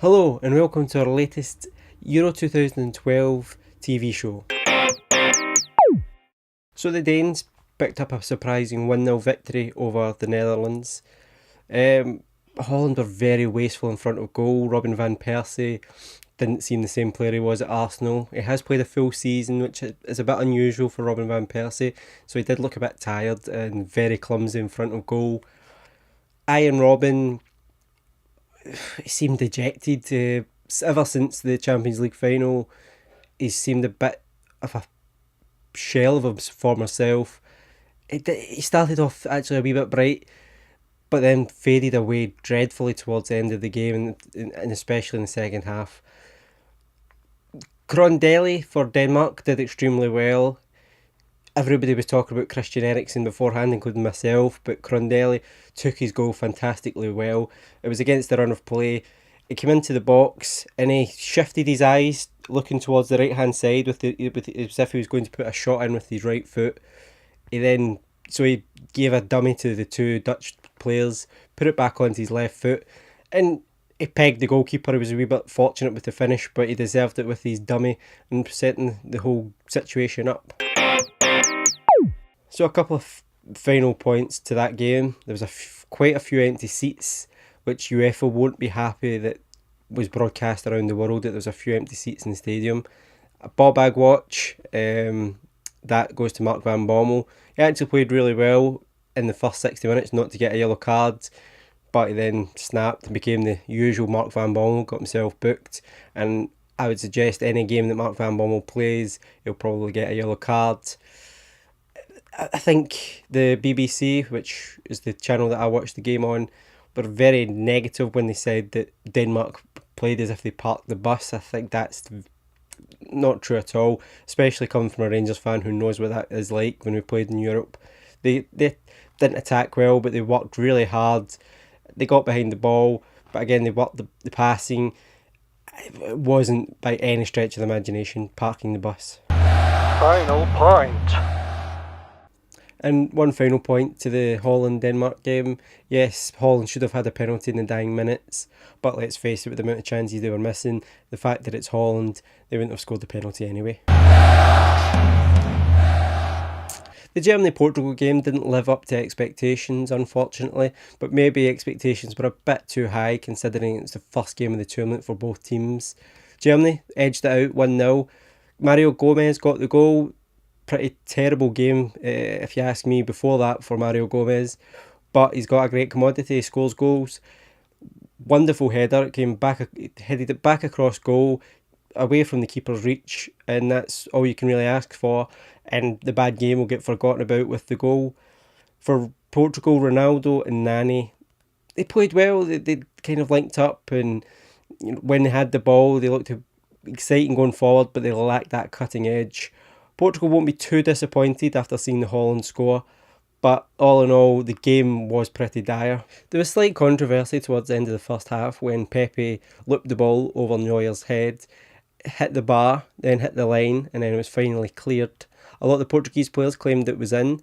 Hello and welcome to our latest Euro 2012 TV show. So the Danes picked up a surprising 1-0 victory over the Netherlands. Holland were very wasteful in front of goal. Robin van Persie didn't seem the same player he was at Arsenal. He has played a full season, which is a bit unusual for Robin van Persie, so he did look a bit tired and very clumsy in front of goal. Ian Robin, he seemed dejected. Ever since the Champions League final, he's seemed a bit of a shell of his former self. He started off actually a wee bit bright, but then faded away dreadfully towards the end of the game, and especially in the second half. Krondeli for Denmark did extremely well. Everybody was talking about Christian Eriksen beforehand, including myself, but Krondeli took his goal fantastically well. It was against the run of play. He came into the box and he shifted his eyes, looking towards the right hand side as if he was going to put a shot in with his right foot. He gave a dummy to the two Dutch players, put it back onto his left foot, and he pegged the goalkeeper. He was a wee bit fortunate with the finish, but he deserved it with his dummy and setting the whole situation up. So a couple of final points to that game. There was quite a few empty seats, which UEFA won't be happy that was broadcast around the world, that there was a few empty seats in the stadium. A ball bag watch, that goes to Mark van Bommel. He actually played really well in the first 60 minutes not to get a yellow card, but he then snapped and became the usual Mark van Bommel, got himself booked, and I would suggest any game that Mark van Bommel plays, he'll probably get a yellow card. I think the BBC, which is the channel that I watched the game on, were very negative when they said that Denmark played as if they parked the bus. I think that's not true at all, especially coming from a Rangers fan who knows what that is like when we played in Europe. They didn't attack well, but they worked really hard. They got behind the ball, but again, they worked the passing. It wasn't by any stretch of the imagination parking the bus. Final point. And one final point to the Holland-Denmark game. Yes, Holland should have had a penalty in the dying minutes, but let's face it, with the amount of chances they were missing, the fact that it's Holland, they wouldn't have scored the penalty anyway. The Germany-Portugal game didn't live up to expectations, unfortunately, but maybe expectations were a bit too high considering it's the first game of the tournament for both teams. Germany edged it out 1-0. Mario Gomez got the goal. Pretty terrible game, if you ask me, before that for Mario Gomez, but he's got a great commodity. He scores goals. Wonderful header. It came back, headed it back across goal, away from the keeper's reach, and that's all you can really ask for. And the bad game will get forgotten about with the goal. For Portugal, Ronaldo and Nani, they played well. They kind of linked up, and when they had the ball, they looked exciting going forward, but they lacked that cutting edge. Portugal won't be too disappointed after seeing the Holland score, but all in all, the game was pretty dire. There was slight controversy towards the end of the first half when Pepe looped the ball over Neuer's head, hit the bar, then hit the line, and then it was finally cleared. A lot of the Portuguese players claimed it was in.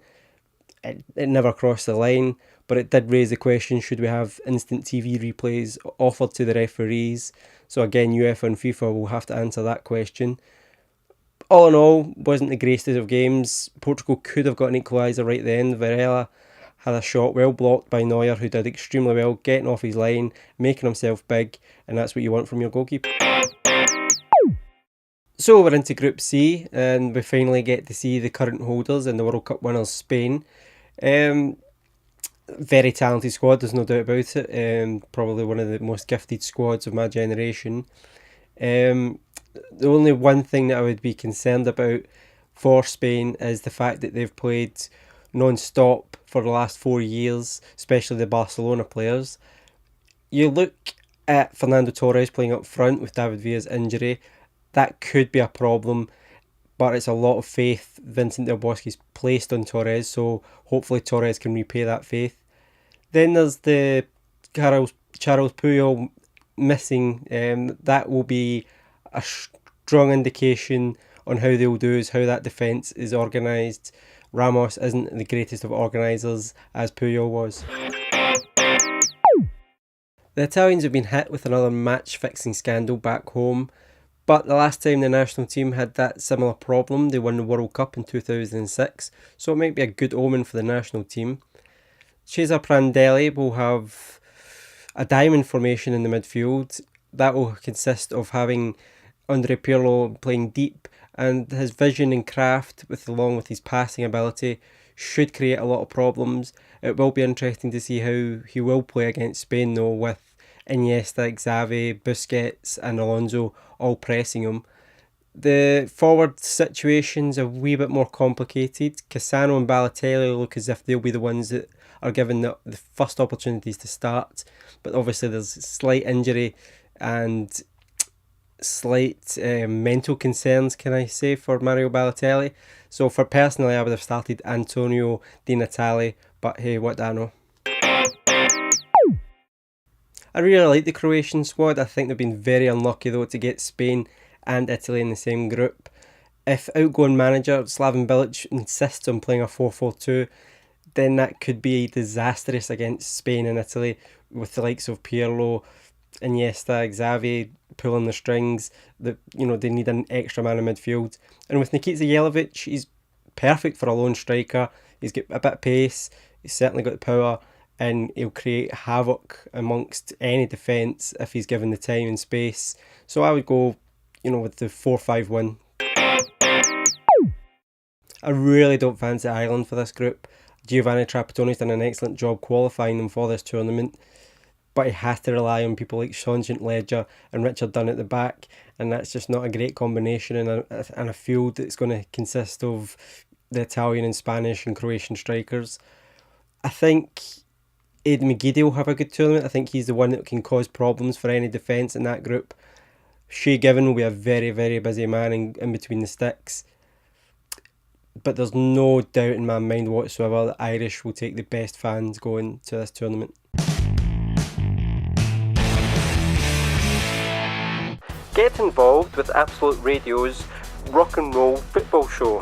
It never crossed the line, but it did raise the question, should we have instant TV replays offered to the referees? So again, UEFA and FIFA will have to answer that question. All in all, wasn't the greatest of games. Portugal could have got an equaliser right at the end. Varela had a shot well blocked by Neuer, who did extremely well, getting off his line, making himself big, and that's what you want from your goalkeeper. So we're into Group C, and we finally get to see the current holders and the World Cup winners, Spain. Very talented squad, there's no doubt about it. Probably one of the most gifted squads of my generation. The only one thing that I would be concerned about for Spain is the fact that they've played non-stop for the last 4 years, especially the Barcelona players. You look at Fernando Torres playing up front with David Villa's injury, that could be a problem, but it's a lot of faith Vincent Del Bosque's placed on Torres, so hopefully Torres can repay that faith. Then there's the Charles Puyol missing. That will be a strong indication on how they'll do, is how that defence is organised. Ramos isn't the greatest of organisers, as Puyol was. The Italians have been hit with another match-fixing scandal back home, but the last time the national team had that similar problem, they won the World Cup in 2006, so it might be a good omen for the national team. Cesar Prandelli will have a diamond formation in the midfield. That will consist of having Andre Pirlo playing deep, and his vision and craft, along with his passing ability, should create a lot of problems. It will be interesting to see how he will play against Spain though, with Iniesta, Xavi, Busquets and Alonso all pressing him. The forward situation's a wee bit more complicated. Cassano and Balotelli look as if they'll be the ones that are given the first opportunities to start, but obviously there's slight injury and slight mental concerns, can I say, for Mario Balotelli. So for personally, I would have started Antonio Di Natale, but hey, what do I know? I really like the Croatian squad. I think they've been very unlucky though to get Spain and Italy in the same group. If outgoing manager Slaven Bilic insists on playing a 4-4-2, then that could be disastrous against Spain and Italy, with the likes of Pirlo, Iniesta, Xavi pulling the strings. They need an extra man in midfield. And with Nikita Jelavic, he's perfect for a lone striker. He's got a bit of pace, he's certainly got the power, and he'll create havoc amongst any defence if he's given the time and space. So I would go, with the 4-5-1. I really don't fancy Ireland for this group. Giovanni Trapattoni's done an excellent job qualifying them for this tournament, but he has to rely on people like Sean St Ledger and Richard Dunn at the back, and that's just not a great combination in a field that's going to consist of the Italian and Spanish and Croatian strikers. I think Ed McGeady will have a good tournament. I think he's the one that can cause problems for any defence in that group. Shay Given will be a very, very busy man in between the sticks. But there's no doubt in my mind whatsoever that Irish will take the best fans going to this tournament. Get involved with Absolute Radio's Rock and Roll Football Show.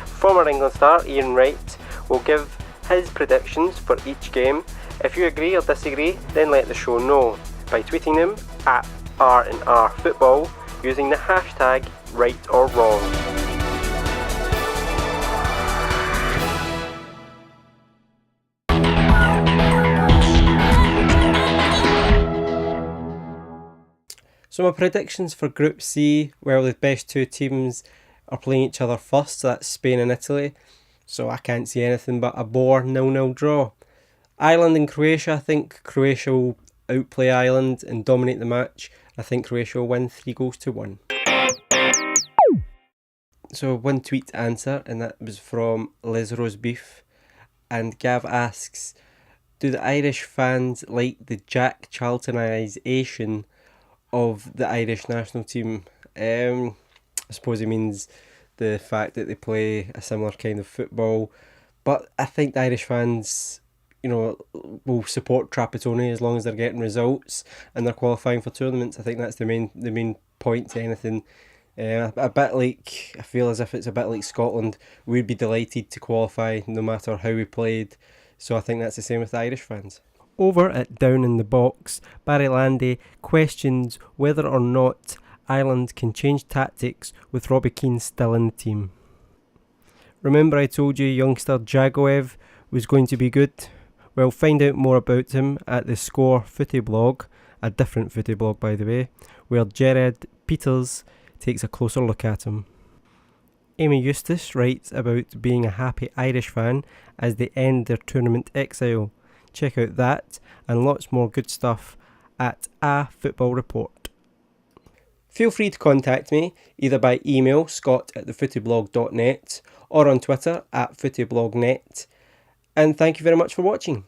Former England star Ian Wright will give his predictions for each game. If you agree or disagree, then let the show know by tweeting them at R&R Football using the hashtag Right or Wrong. So my predictions for Group C, well, the best two teams are playing each other first, so that's Spain and Italy. So I can't see anything but a bore 0-0 draw. Ireland and Croatia, I think Croatia will outplay Ireland and dominate the match. I think Croatia will win 3-1. So one tweet answer, and that was from Liz Rosebeef. And Gav asks, do the Irish fans like the Jack Charltonisation of the Irish national team? I suppose he means the fact that they play a similar kind of football, but I think the Irish fans, will support Trapattoni as long as they're getting results and they're qualifying for tournaments. I think that's the main point to anything. A bit like, I feel as if it's a bit like Scotland. We'd be delighted to qualify no matter how we played. So I think that's the same with the Irish fans. Over at Down in the Box, Barry Landy questions whether or not Ireland can change tactics with Robbie Keane still in the team. Remember I told you youngster Jagoev was going to be good? Well, find out more about him at the Score Footy blog, a different footy blog by the way, where Jared Peters takes a closer look at him. Amy Eustace writes about being a happy Irish fan as they end their tournament exile. Check out that and lots more good stuff at A Football Report. Feel free to contact me either by email scott@thefootyblog.net or on Twitter @footyblognnet. And thank you very much for watching.